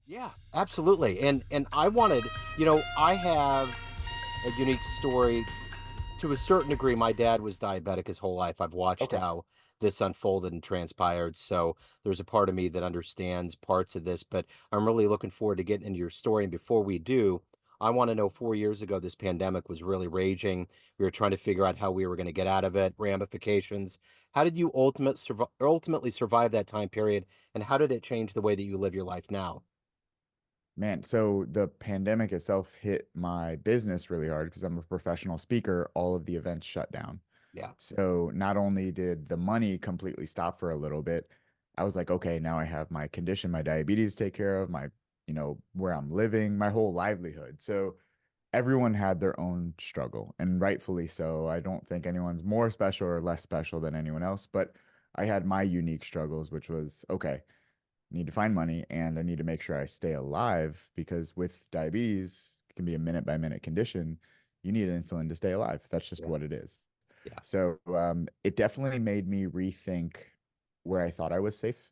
Yeah, absolutely. And I wanted, I have a unique story to a certain degree. My dad was diabetic his whole life. I've watched Okay. how this unfolded and transpired. So there's a part of me that understands parts of this, but I'm really looking forward to getting into your story. And before we do, I want to know 4 years ago, this pandemic was really raging. We were trying to figure out how we were going to get out of it, ramifications. How did you ultimately survive that time period? And how did it change the way that you live your life now? Man, so the pandemic itself hit my business really hard because I'm a professional speaker. All of the events shut down. Yeah. So not only did the money completely stop for a little bit, I was like, okay, now I have my condition, my diabetes to take care of, my, where I'm living, my whole livelihood. So everyone had their own struggle, and rightfully so. I don't think anyone's more special or less special than anyone else, but I had my unique struggles, which was, okay, need to find money and I need to make sure I stay alive because with diabetes, it can be a minute by minute condition. You need insulin to stay alive. That's just Yeah. what it is. Yeah. So it definitely made me rethink where I thought I was safe.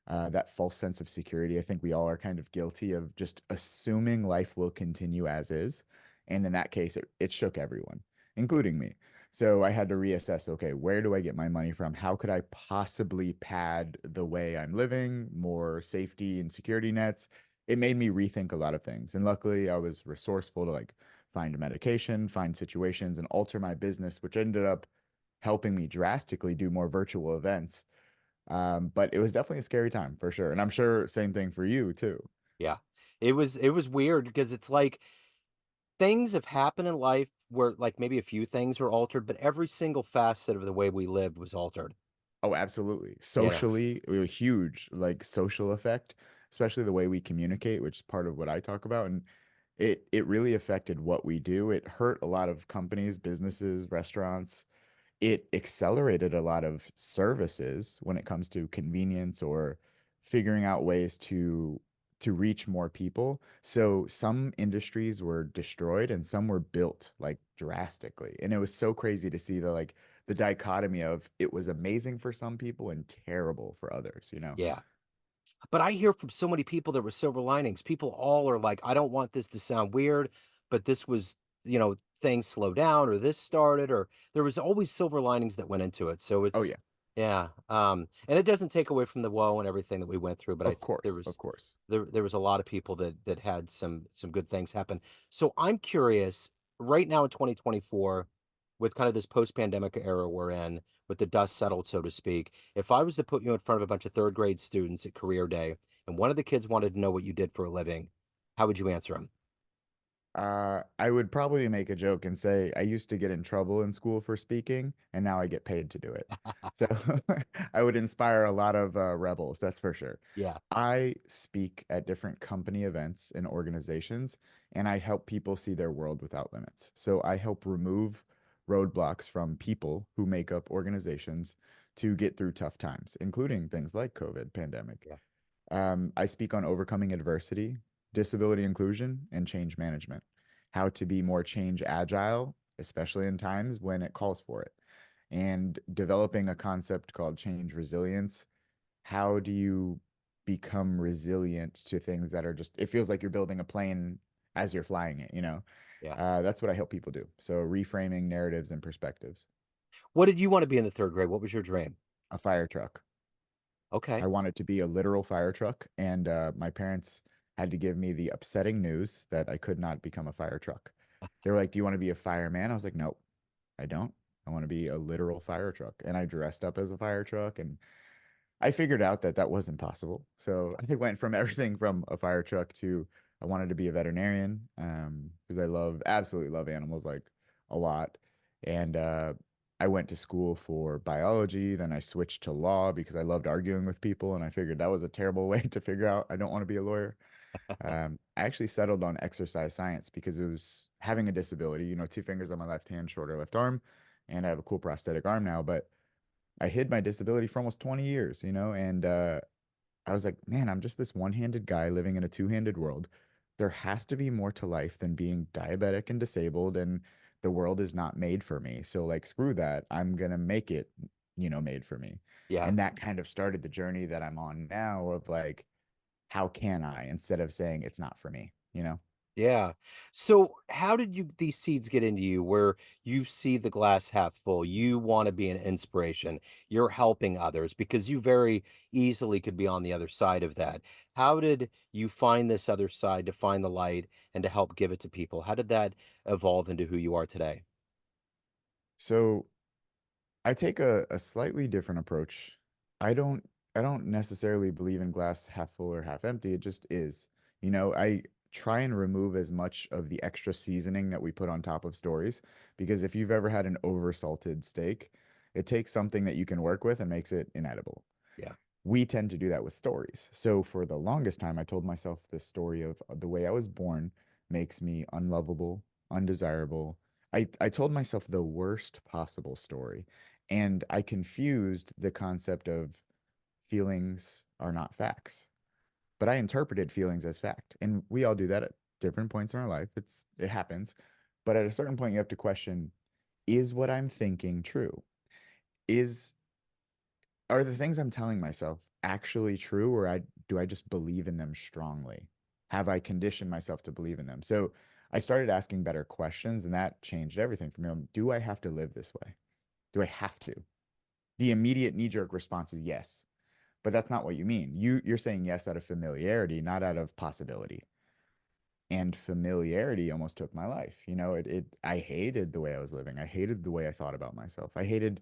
That false sense of security. I think we all are kind of guilty of just assuming life will continue as is. And in that case, it shook everyone, including me. So I had to reassess, okay, where do I get my money from? How could I possibly pad the way I'm living, more safety and security nets? It made me rethink a lot of things. And luckily, I was resourceful to like find a medication, find situations, and alter my business, which ended up helping me drastically do more virtual events. But it was definitely a scary time for sure. And I'm sure same thing for you too. Yeah. It was weird because it's like things have happened in life where like maybe a few things were altered, but every single facet of the way we lived was altered. Oh, absolutely. Yeah. Socially, it was huge, like social effect, especially the way we communicate, which is part of what I talk about. And it really affected what we do. It hurt a lot of companies, businesses, restaurants. It accelerated a lot of services when it comes to convenience or figuring out ways to reach more people. So some industries were destroyed and some were built like drastically. And it was so crazy to see the dichotomy of it was amazing for some people and terrible for others, you know? Yeah. But I hear from so many people there were silver linings. People all are like, I don't want this to sound weird, but this was, things slow down or this started or there was always silver linings that went into it. So Oh it's yeah, yeah. And it doesn't take away from the woe and everything that we went through, but I of think there course, of was course. there was a lot of people that had some good things happen. So I'm curious, right now in 2024, with kind of this post-pandemic era we're in, with the dust settled, so to speak, if I was to put you in front of a bunch of third grade students at career day and one of the kids wanted to know what you did for a living, how would you answer him? I would probably make a joke and say I used to get in trouble in school for speaking, and now I get paid to do it. So I would inspire a lot of rebels, that's for sure. Yeah. I speak at different company events and organizations, and I help people see their world without limits. So I help remove roadblocks from people who make up organizations to get through tough times, including things like COVID pandemic. Yeah. I speak on overcoming adversity, disability inclusion, and change management. How to be more change agile, especially in times when it calls for it. And developing a concept called change resilience. How do you become resilient to things that are just, it feels like you're building a plane as you're flying it, you know? Yeah. That's what I help people do. So reframing narratives and perspectives. What did you want to be in the third grade? What was your dream? A fire truck. I Okay. wanted to be a literal fire truck, and my parents had to give me the upsetting news that I could not become a fire truck. They were like, "Do you want to be a fireman?" I was like, "Nope, I don't. I want to be a literal fire truck." And I dressed up as a fire truck, and I figured out that that wasn't possible. So I went from everything from a fire truck to I wanted to be a veterinarian because I absolutely love animals like a lot. And I went to school for biology. Then I switched to law because I loved arguing with people. And I figured that was a terrible way to figure out I don't want to be a lawyer. I actually settled on exercise science because it was having a disability, two fingers on my left hand, shorter left arm, and I have a cool prosthetic arm now. But I hid my disability for almost 20 years, and I was like, man, I'm just this one-handed guy living in a two-handed world. There has to be more to life than being diabetic and disabled, and the world is not made for me. So, like, screw that. I'm gonna make it, made for me. Yeah. And that kind of started the journey that I'm on now of like, how can I, instead of saying it's not for me, you know? Yeah. So how did you these seeds get into you where you see the glass half full? You want to be an inspiration. You're helping others because you very easily could be on the other side of that. How did you find this other side to find the light and to help give it to people? How did that evolve into who you are today? So I take a slightly different approach. I don't I don't necessarily believe in glass half full or half empty. It just is. You know, I try and remove as much of the extra seasoning that we put on top of stories, because if you've ever had an oversalted steak, it takes something that you can work with and makes it inedible. Yeah. We tend to do that with stories. So for the longest time, I told myself this story of the way I was born makes me unlovable, undesirable. I told myself the worst possible story. And I confused the concept of feelings are not facts. But I interpreted feelings as fact. And we all do that at different points in our life. It happens. But at a certain point, you have to question, is what I'm thinking true? Is Are the things I'm telling myself actually true, or do I just believe in them strongly? Have I conditioned myself to believe in them? So I started asking better questions, and that changed everything for me. Do I have to live this way? Do I have to? The immediate knee-jerk response is yes, but that's not what you mean. You're saying yes out of familiarity, not out of possibility. And familiarity almost took my life. You know, I hated the way I was living. I hated the way I thought about myself. I hated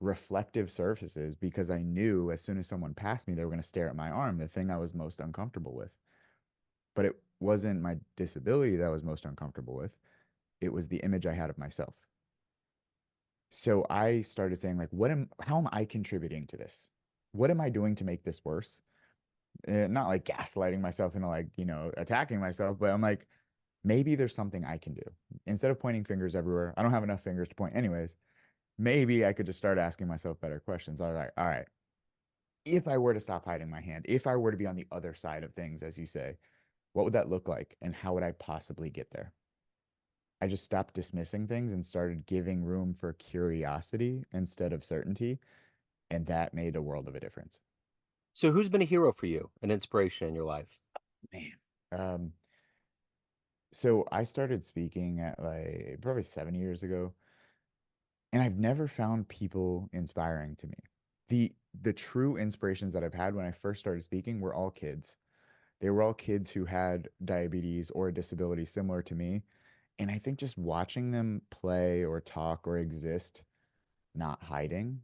reflective surfaces because I knew as soon as someone passed me, they were going to stare at my arm, the thing I was most uncomfortable with. But it wasn't my disability that I was most uncomfortable with. It was the image I had of myself. So I started saying, like, how am I contributing to this? What am I doing to make this worse? Not like gaslighting myself into, like, attacking myself, but I'm like, maybe there's something I can do. Instead of pointing fingers everywhere, I don't have enough fingers to point anyways. Maybe I could just start asking myself better questions. All right, if I were to stop hiding my hand, if I were to be on the other side of things, as you say, what would that look like? And how would I possibly get there? I just stopped dismissing things and started giving room for curiosity instead of certainty. And that made a world of a difference. So who's been a hero for you, an inspiration in your life? Man. Um, so I started speaking at like probably 7 years ago, and I've never found people inspiring to me. The true inspirations that I've had when I first started speaking were all kids. They were all kids who had diabetes or a disability similar to me. And I think just watching them play or talk or exist, not hiding,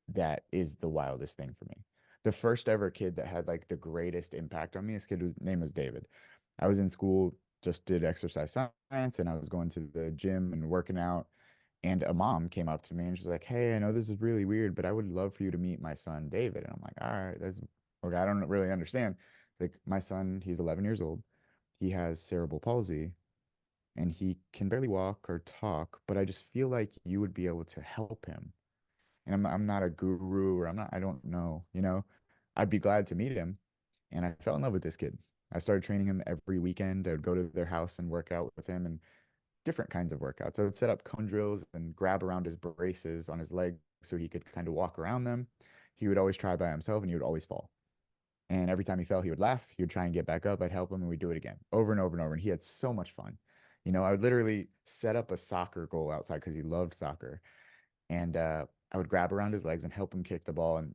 that is the wildest thing for me. The first ever kid that had like the greatest impact on me, this kid whose name was David. I was in school, just did exercise science, and I was going to the gym and working out. And a mom came up to me and she's like, "Hey, I know this is really weird, but I would love for you to meet my son, David." And I'm like, "All right, that's okay. I don't really understand." It's like, my son, he's 11 years old. He has cerebral palsy and he can barely walk or talk, but I just feel like you would be able to help him. And I'm not a guru, or I don't know. I'd be glad to meet him. And I fell in love with this kid. I started training him every weekend. I would go to their house and work out with him, and different kinds of workouts. I would set up cone drills and grab around his braces on his legs so he could kind of walk around them. He would always try by himself and he would always fall. And every time he fell, he would laugh. He would try and get back up. I'd help him and we'd do it again over and over and over. And he had so much fun. I would literally set up a soccer goal outside because he loved soccer. And I would grab around his legs and help him kick the ball. And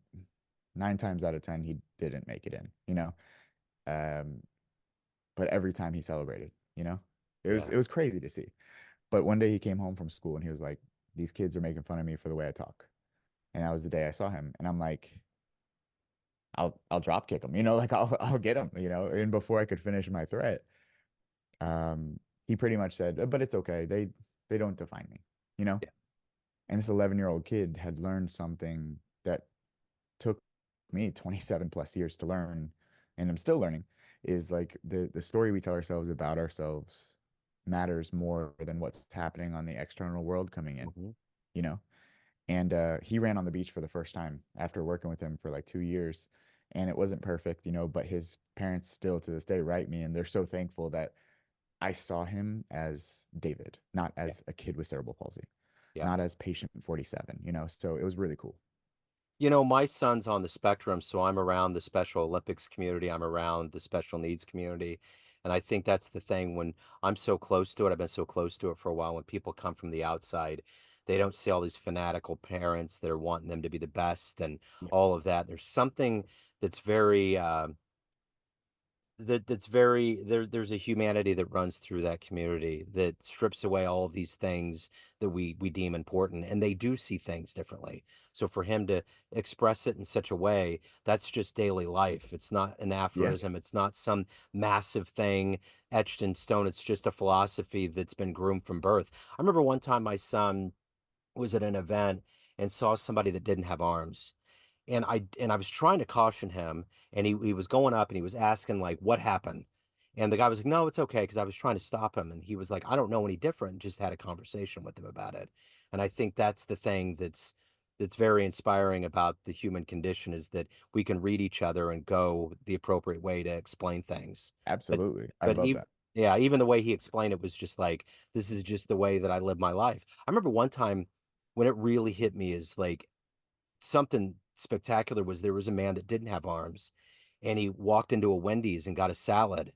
9 times out of 10, he didn't make it in. Um, but every time he celebrated, it was Yeah. it was crazy to see. But one day he came home from school and he was like, "These kids are making fun of me for the way I talk." And that was the day I saw him. And I'm like, I'll drop kick him, like I'll get him. And before I could finish my threat, um, he pretty much said, "But it's okay. They don't define me, you know." Yeah. And this 11-year-old kid had learned something that took me 27 plus years to learn, and I'm still learning, is like the story we tell ourselves about ourselves matters more than what's happening on the external world coming in, Mhm. you know? And he ran on the beach for the first time after working with him for like 2 years. And it wasn't perfect, but his parents still to this day write me, and they're so thankful that I saw him as David, not Yeah. as a kid with cerebral palsy, Yeah. not as patient 47. So it was really cool. My son's on the spectrum, so I'm around the Special Olympics community, I'm around the special needs community, and I think that's the thing when I'm so close to it, I've been so close to it for a while, when people come from the outside, they don't see all these fanatical parents that are wanting them to be the best and Yeah. all of that. There's something that's very, that's very there's a humanity that runs through that community that strips away all of these things that we deem important, and they do see things differently. So for him to express it in such a way, that's just daily life. It's not an Yeah. aphorism, it's not some massive thing etched in stone. It's just a philosophy that's been groomed from birth. I remember one time my son was at an event and saw somebody that didn't have arms, and I was trying to caution him, and he was going up and he was asking like, "What happened?" And the guy was like, "No, it's okay," because I was trying to stop him, and he was like, "I don't know any different." Just had a conversation with him about it, and I think that's the thing that's very inspiring about the human condition is that we can read each other and go the appropriate way to explain things. But Absolutely. I but love even that. yeah, even the way he explained it was just like, this is just the way that I live my life. I remember one time when it really hit me is like something spectacular was there was a man that didn't have arms, and he walked into a Wendy's and got a salad,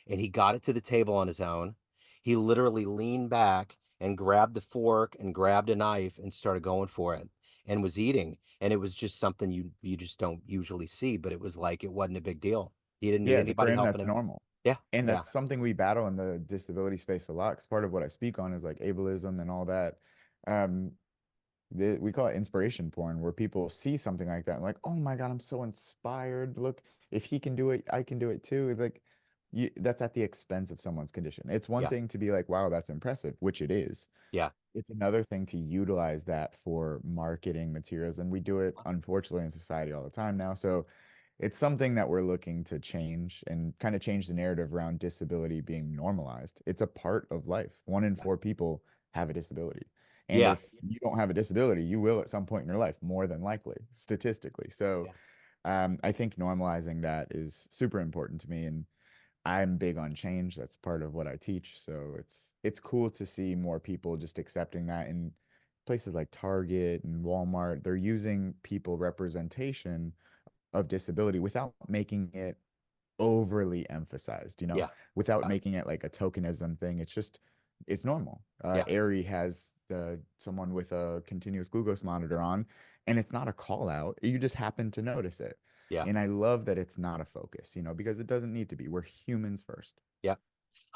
and he got it to the table on his own. He literally leaned back and grabbed the fork and grabbed a knife and started going for it and was eating, and it was just something you just don't usually see, but it was like it wasn't a big deal. He didn't need Yeah, for anybody him, helping that's him. normal. Yeah, And yeah, that's something we battle in the disability space a lot. Because part of what I speak on is like ableism and all that. Um, we call it inspiration porn, where people see something like that and like, oh my God, I'm so inspired. Look, if he can do it, I can do it too. Like, that's at the expense of someone's condition. It's one yeah, thing to be like, wow, that's impressive, which it is. yeah, It's another thing to utilize that for marketing materials. And we do it, unfortunately, in society all the time now. So it's something that we're looking to change and kind of change the narrative around disability being normalized. It's a part of life. One in yeah, four people have a disability. And yeah, if you don't have a disability, you will at some point in your life, more than likely, statistically. So yeah, I think normalizing that is super important to me. And I'm big on change. That's part of what I teach. So it's cool to see more people just accepting that in places like Target and Walmart. They're using people representation of disability without making it overly emphasized, yeah, without yeah, making it like a tokenism thing. It's just it's normal. yeah, Aerie has someone with a continuous glucose monitor on, and it's not a call out. You just happen to notice it. yeah, And I love that it's not a focus, because it doesn't need to be. We're humans first. yeah.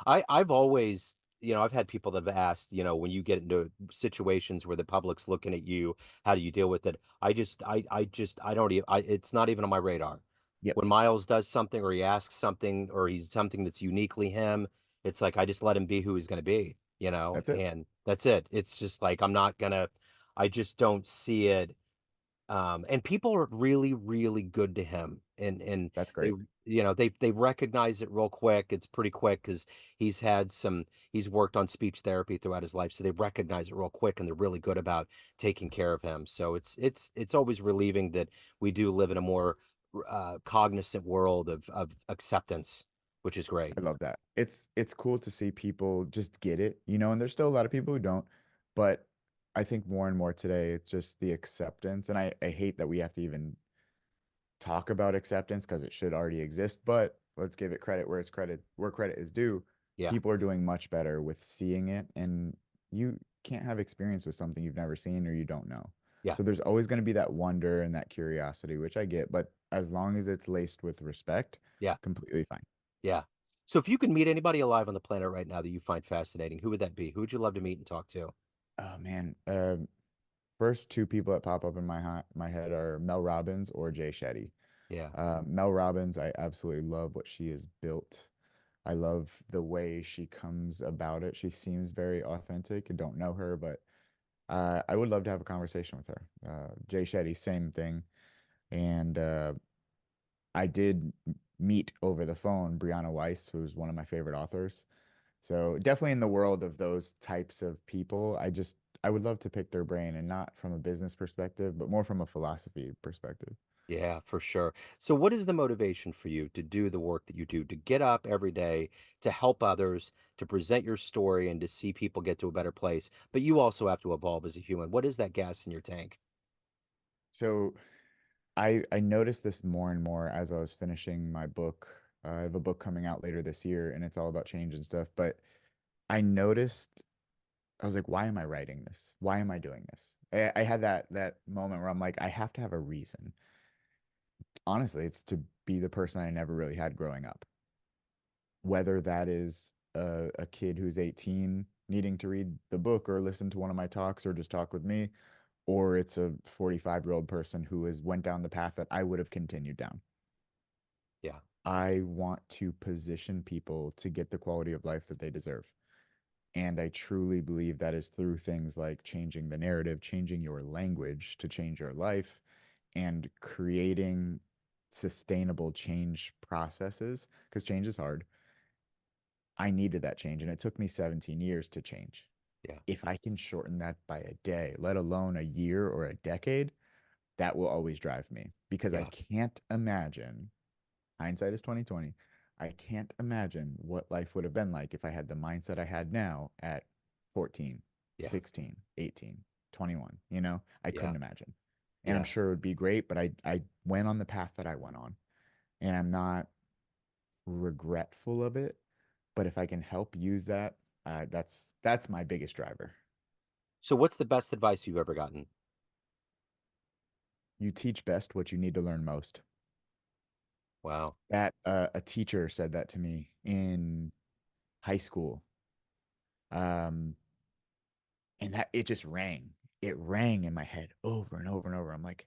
I've always, I've had people that have asked, when you get into situations where the public's looking at you, how do you deal with it? I don't even, it's not even on my radar. Yep, When Miles does something or he asks something or he's something that's uniquely him, it's like I just let him be who he's going to be, that's it. and that's it. It's just like I'm not gonna, I just don't see it. And people are really, really good to him, and That's they, great. they recognize it real quick. It's pretty quick because he's worked on speech therapy throughout his life, so they recognize it real quick, and they're really good about taking care of him. So it's always relieving that we do live in a more cognizant world of acceptance, which is great. I love that. It's cool to see people just get it, and there's still a lot of people who don't, but I think more and more today it's just the acceptance. And I hate that we have to even talk about acceptance because it should already exist, but let's give it credit where credit is due. Yeah, People are doing much better with seeing it, and you can't have experience with something you've never seen or you don't know. yeah, So there's always going to be that wonder and that curiosity, which I get, but as long as it's laced with respect, yeah, completely fine. yeah. So if you could meet anybody alive on the planet right now that you find fascinating, who would that be? Who would you love to meet and talk to? Oh man, first two people that pop up in my head are Mel Robbins or Jay Shetty. Yeah. Mel Robbins, I absolutely love what she has built. I love the way she comes about it. She seems very authentic. I don't know her, but I would love to have a conversation with her. Jay Shetty, same thing. And I did meet over the phone Brianna Weiss, who's one of my favorite authors. So definitely in the world of those types of people, I would love to pick their brain, and not from a business perspective, but more from a philosophy perspective. Yeah, for sure. So what is the motivation for you to do the work that you do, to get up every day, to help others, to present your story and to see people get to a better place? But you also have to evolve as a human. What is that gas in your tank? So I noticed this more and more as I was finishing my book. I have a book coming out later this year, and it's all about change and stuff. But I noticed I was like, why am I writing this? Why am I doing this? I had that moment where I'm like, I have to have a reason. Honestly, it's to be the person I never really had growing up. Whether that is a kid who's 18 needing to read the book or listen to one of my talks or just talk with me, or it's a 45-year-old person who has went down the path that I would have continued down. Yeah. I want to position people to get the quality of life that they deserve. And I truly believe that is through things like changing the narrative, changing your language to change your life, and creating sustainable change processes because change is hard. I needed that change, and it took me 17 years to change. Yeah. If I can shorten that by a day, let alone a year or a decade, that will always drive me because I Yeah. can't imagine, hindsight is 2020. I can't imagine what life would have been like if I had the mindset I had now at 14, Yeah. 16, 18, 21. You know, I Yeah. couldn't imagine. And I'm Yeah. sure it would be great, but I went on the path that I went on, and I'm not regretful of it. But if I can help use that, that's my biggest driver. So what's the best advice you've ever gotten? You teach best what you need to learn most. Wow. That a teacher said that to me in high school. Um, and that it just rang. It rang in my head over and over and over. I'm like,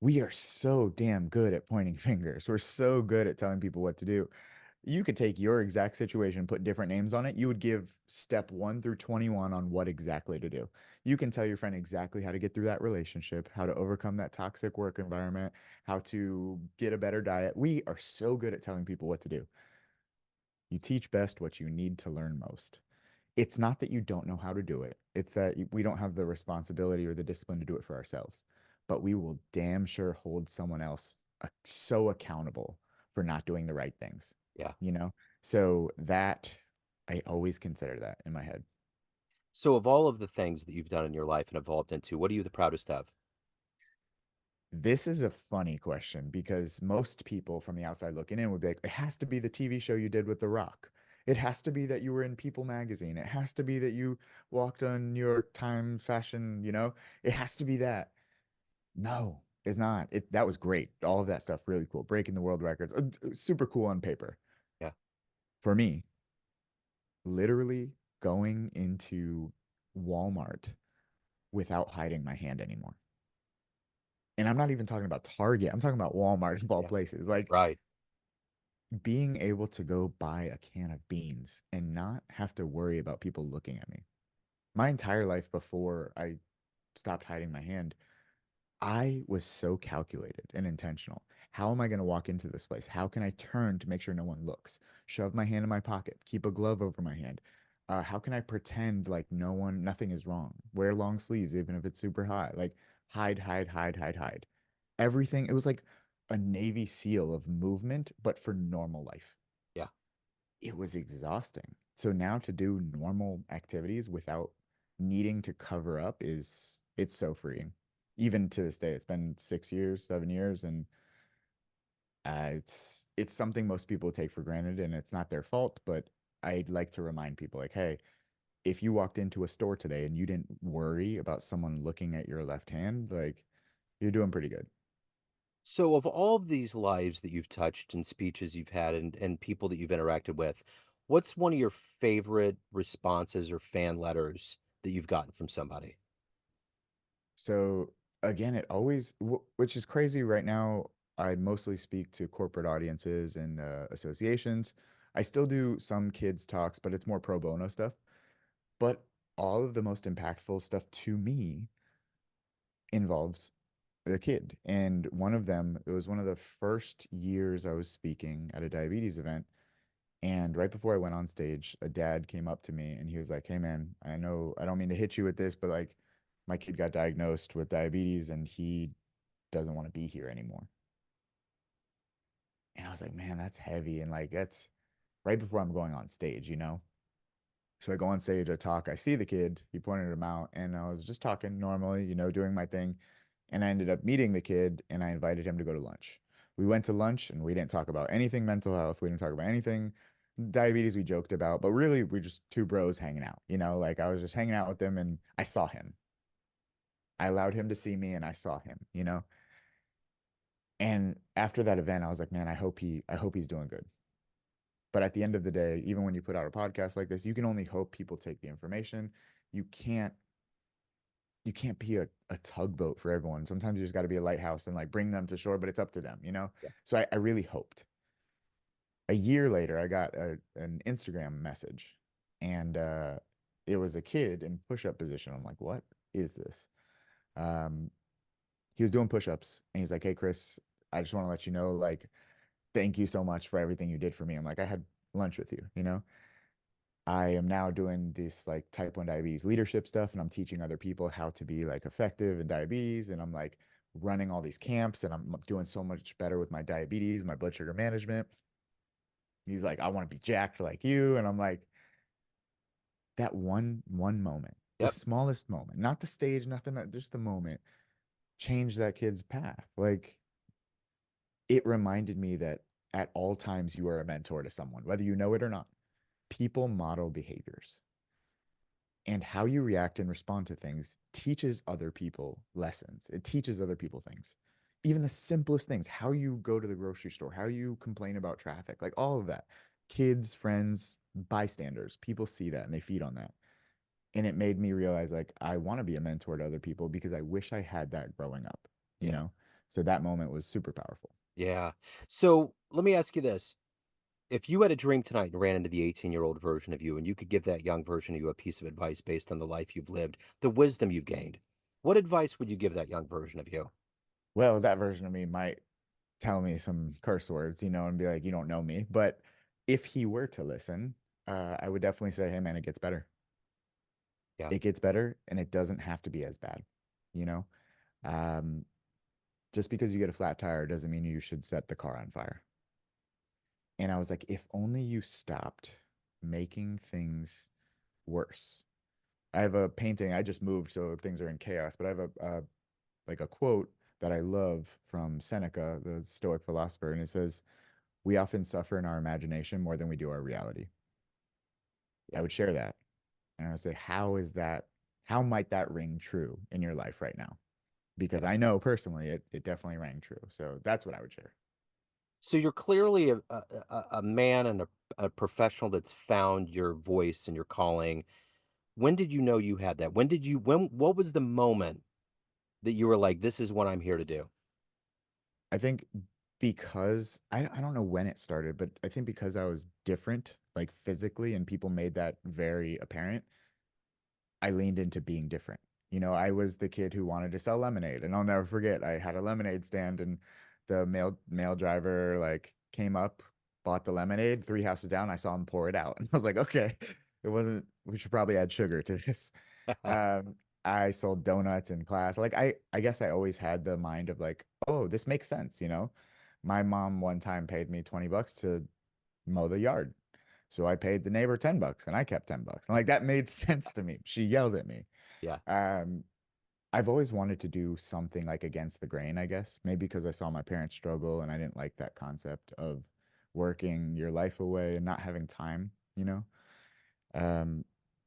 we are so damn good at pointing fingers. We're so good at telling people what to do. You could take your exact situation, put different names on it. You would give step 1 through 21 on what exactly to do. You can tell your friend exactly how to get through that relationship, how to overcome that toxic work environment, how to get a better diet. We are so good at telling people what to do. You teach best what you need to learn most. It's not that you don't know how to do it. It's that we don't have the responsibility or the discipline to do it for ourselves. But we will damn sure hold someone else so accountable for not doing the right things, Yeah. you know? So that I always consider that in my head. So of all of the things that you've done in your life and evolved into, what are you the proudest of? This is a funny question because most people from the outside looking in would be like, it has to be the TV show you did with The Rock. It has to be that you were in People magazine. It has to be that you walked on New York Times fashion, you know? It has to be that. No, it's not. It that was great. All of that stuff really cool. Breaking the world records. Super cool on paper. Yeah. For me, literally going into Walmart without hiding my hand anymore. And I'm not even talking about Target. I'm talking about Walmart of all Yeah. places. Like Right. being able to go buy a can of beans and not have to worry about people looking at me. My entire life before I stopped hiding my hand, I was so calculated and intentional. How am I going to walk into this place? How can I turn to make sure no one looks? Shove my hand in my pocket, keep a glove over my hand. How can I pretend like nothing is wrong? Wear long sleeves, even if it's super hot. Like hide, hide, hide, hide, hide. Everything. It was like a Navy SEAL of movement, but for normal life. Yeah. It was exhausting. So now to do normal activities without needing to cover up it's so freeing. Even to this day, it's been 6 years, 7 years, and it's something most people take for granted, and it's not their fault. But I'd like to remind people, like, hey, if you walked into a store today and you didn't worry about someone looking at your left hand, like you're doing pretty good. So of all of these lives that you've touched and speeches you've had and people that you've interacted with, what's one of your favorite responses or fan letters that you've gotten from somebody? So again, it always, which is crazy right now. I mostly speak to corporate audiences and associations. I still do some kids talks, but it's more pro bono stuff. But all of the most impactful stuff to me involves a kid. And one of them, it was one of the first years I was speaking at a diabetes event. And right before I went on stage, a dad came up to me and he was like, "Hey man, I know I don't mean to hit you with this, but like my kid got diagnosed with diabetes and he doesn't want to be here anymore." And I was like, "Man, that's heavy." And like that's right before I'm going on stage, you know? So I go on stage, I talk, I see the kid, he pointed him out, and I was just talking normally, you know, doing my thing. And I ended up meeting the kid and I invited him to go to lunch. We went to lunch and we didn't talk about anything mental health. We didn't talk about anything diabetes we joked about, but really we're just two bros hanging out. Like I was just hanging out with them and I saw him. I allowed him to see me and I saw him. And after that event, I was like, man, I hope he's doing good. But at the end of the day, even when you put out a podcast like this, you can only hope people take the information. You can't you can't be a tugboat for everyone. Sometimes you just got to be a lighthouse and like bring them to shore, but it's up to them. Yeah. So I really hoped. A year later, I got an Instagram message, and it was a kid in push-up position. I'm like, what is this? Um, he was doing push-ups, and he's like, hey, Chris, I just want to let you know, like, thank you so much for everything you did for me. I'm like, I had lunch with you. I am now doing this like type 1 diabetes leadership stuff and I'm teaching other people how to be like effective in diabetes and I'm like running all these camps and I'm doing so much better with my diabetes, my blood sugar management. He's like, I want to be jacked like you. And I'm like, that one moment, the Yep. smallest moment, not the stage, nothing, just the moment changed that kid's path. Like it reminded me that at all times you are a mentor to someone, whether you know it or not. People model behaviors and how you react and respond to things teaches other people lessons. It teaches other people things. Even the simplest things, how you go to the grocery store, how you complain about traffic, like all of that. Kids, friends, bystanders, people see that and they feed on that. And it made me realize like I want to be a mentor to other people because I wish I had that growing up, you Yeah. know? So that moment was super powerful. Yeah. So let me ask you this. If you had a dream tonight and ran into the 18-year-old version of you, and you could give that young version of you a piece of advice based on the life you've lived, the wisdom you've gained, what advice would you give that young version of you? Well, that version of me might tell me some curse words, and be like, you don't know me. But if he were to listen, I would definitely say, hey, man, it gets better. Yeah. It gets better and it doesn't have to be as bad, you know? Um, just because you get a flat tire doesn't mean you should set the car on fire. And I was like, if only you stopped making things worse. I have a painting. I just moved, so things are in chaos. But I have a quote that I love from Seneca, the Stoic philosopher, and it says, "We often suffer in our imagination more than we do our reality." I Yeah. would share that, and I would say, "How is that? How might that ring true in your life right now?" Because Yeah. I know personally, it definitely rang true. So that's what I would share. So you're clearly a man and a professional that's found your voice and your calling. When did you know you had that? What was the moment that you were like, this is what I'm here to do? I think because I don't know when it started, but I think because I was different, like physically, and people made that very apparent, I leaned into being different. I was the kid who wanted to sell lemonade, and I'll never forget. I had a lemonade stand, and the mail driver like came up, bought the lemonade. Three houses down, I saw him pour it out, and I was like, okay, it wasn't. We should probably add sugar to this. Um, I sold donuts in class. Like I guess I always had the mind of like, oh, this makes sense. My mom one time paid me $20 to mow the yard. So I paid the neighbor $10 and I kept $10. And like that made sense to me. She yelled at me. Yeah. Um, I've always wanted to do something like against the grain, I guess. Maybe because I saw my parents struggle and I didn't like that concept of working your life away and not having time. Um,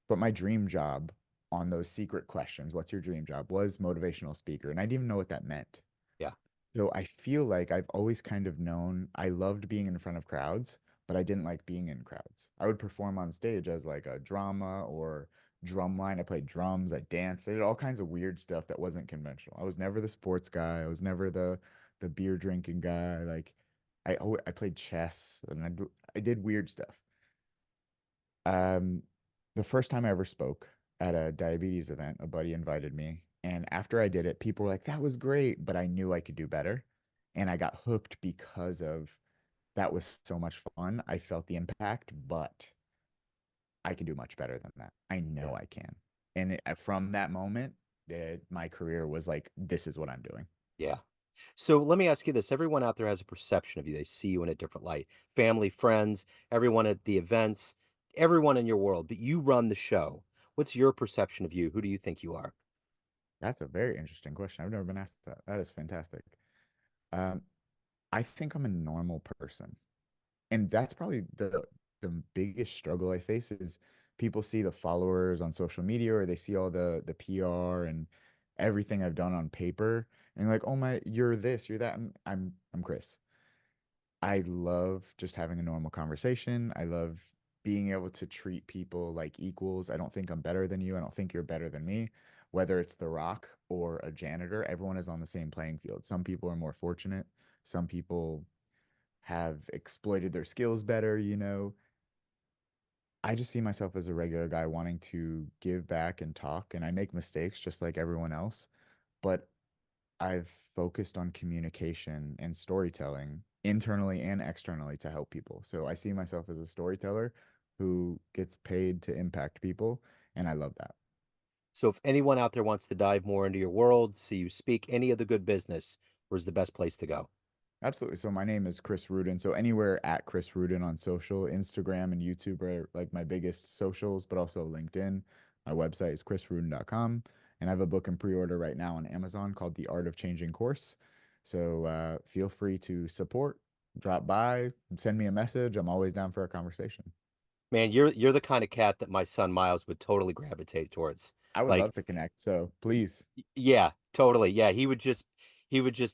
but my dream job on those secret questions, what's your dream job, was motivational speaker. And I didn't even know what that meant. Yeah. So I feel like I've always kind of known I loved being in front of crowds, but I didn't like being in crowds. I would perform on stage as like a drama or drum line. I played drums, I danced, I did all kinds of weird stuff that wasn't conventional. I was never the sports guy. I was never the beer drinking guy. Like I played chess and I did weird stuff. Um, the first time I ever spoke at a diabetes event, a buddy invited me. And after I did it, people were like, that was great, but I knew I could do better. And I got hooked because of that was so much fun. I felt the impact, but I can do much better than that. I Yeah. know I can. And from that moment, my career was like, this is what I'm doing. Yeah. So let me ask you this. Everyone out there has a perception of you. They see you in a different light. Family, friends, everyone at the events, everyone in your world, but you run the show. What's your perception of you? Who do you think you are? That's a very interesting question. I've never been asked that. That is fantastic. Um, I think I'm a normal person. And that's probably the biggest struggle I face is people see the followers on social media or they see all the PR and everything I've done on paper and like, oh my, you're this, you're that. I'm Chris. I love just having a normal conversation. I love being able to treat people like equals. I don't think I'm better than you. I don't think you're better than me. Whether it's The Rock or a janitor, everyone is on the same playing field. Some people are more fortunate. Some people have exploited their skills better, you know. I just see myself as a regular guy wanting to give back and talk, and I make mistakes just like everyone else, but I've focused on communication and storytelling internally and externally to help people. So I see myself as a storyteller who gets paid to impact people, and I love that. So if anyone out there wants to dive more into your world, see you speak any of the good business, where's the best place to go? Absolutely. So my name is Chris Ruden. So anywhere at Chris Ruden on social, Instagram and YouTube are like my biggest socials, but also LinkedIn. My website is chrisruden.com. And I have a book in pre-order right now on Amazon called The Art of Changing Course. So feel free to support, drop by, send me a message. I'm always down for a conversation. Man, you're the kind of cat that my son Miles would totally gravitate towards. I would Like, love to connect. So please. yeah, totally. Yeah, he would just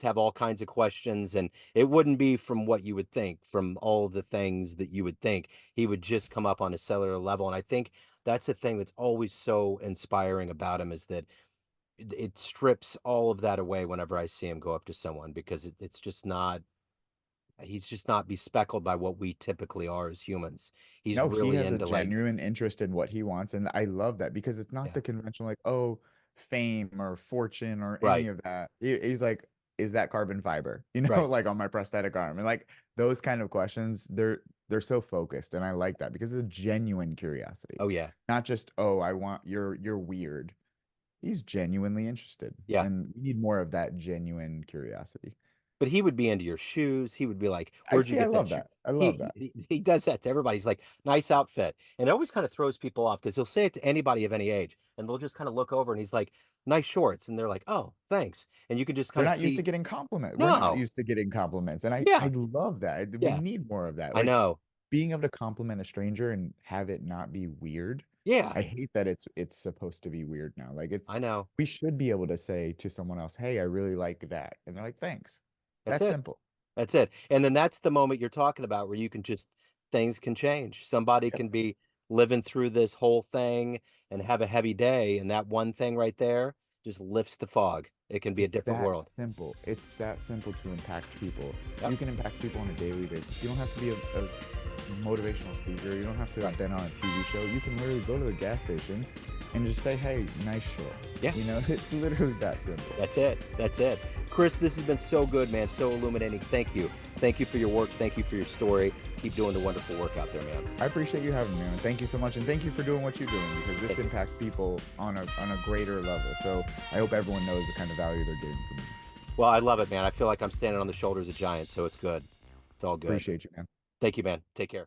have all kinds of questions, and it wouldn't be from what you would think, from all the things that you would think. He would just come up on a cellular level. And I think that's the thing that's always so inspiring about him is that it strips all of that away whenever I see him go up to someone because it's just not he's just not bespeckled by what we typically are as humans. He's No, he really has a into like, genuine interest in what he wants, and I love that because it's not yeah, the conventional like, oh, fame or fortune or any right, of that. He's like, is that carbon fiber? right. Like on my prosthetic arm, and like those kind of questions, they're so focused, and I like that because it's a genuine curiosity, Oh yeah, not just, oh, I want you're weird. He's genuinely interested, yeah. and we need more of that genuine curiosity. But he would be into your shoes. He would be like, I "Where'd you see. I get that love shoe?" that. I love He that. he, he does that to everybody. He's like, "Nice outfit," and it always kind of throws people off because he'll say it to anybody of any age, and they'll just kind of look over, and he's like, "Nice shorts," and they're like, "Oh, thanks," and you can just They're kind of not used to see, getting compliment. We're not no, used to getting compliments, and I yeah, love that. We yeah, need more of that. I Like know, being able to compliment a stranger and have it not be weird. yeah, I hate that it's supposed to be weird now. Like it's I know. we should be able to say to someone else, "Hey, I really like that." And they're like, "Thanks." That's That's it. simple. That's it. And then that's the moment you're talking about where you can just things can change. Somebody Yep. can be living through this whole thing and have a heavy day, and that one thing right there just lifts the fog. It can be a It's different that world. simple. It's that simple to impact people. Yep. You can impact people on a daily basis. You don't have to be a motivational speaker. You don't have to have Right. been on a TV show. You can literally go to the gas station and just say, "Hey, nice shorts." Yeah. It's literally that simple. That's it. That's it. Chris, this has been so good, man. So illuminating. Thank you. Thank you for your work. Thank you for your story. Keep doing the wonderful work out there, man. I appreciate you having me, man. Thank you so much, and thank you for doing what you're doing because this Thank you. impacts people on a greater level. So I hope everyone knows the kind of value they're getting from me. Well, I love it, man. I feel like I'm standing on the shoulders of giants, so it's good. It's all good. Appreciate you, man. Thank you, man. Take care.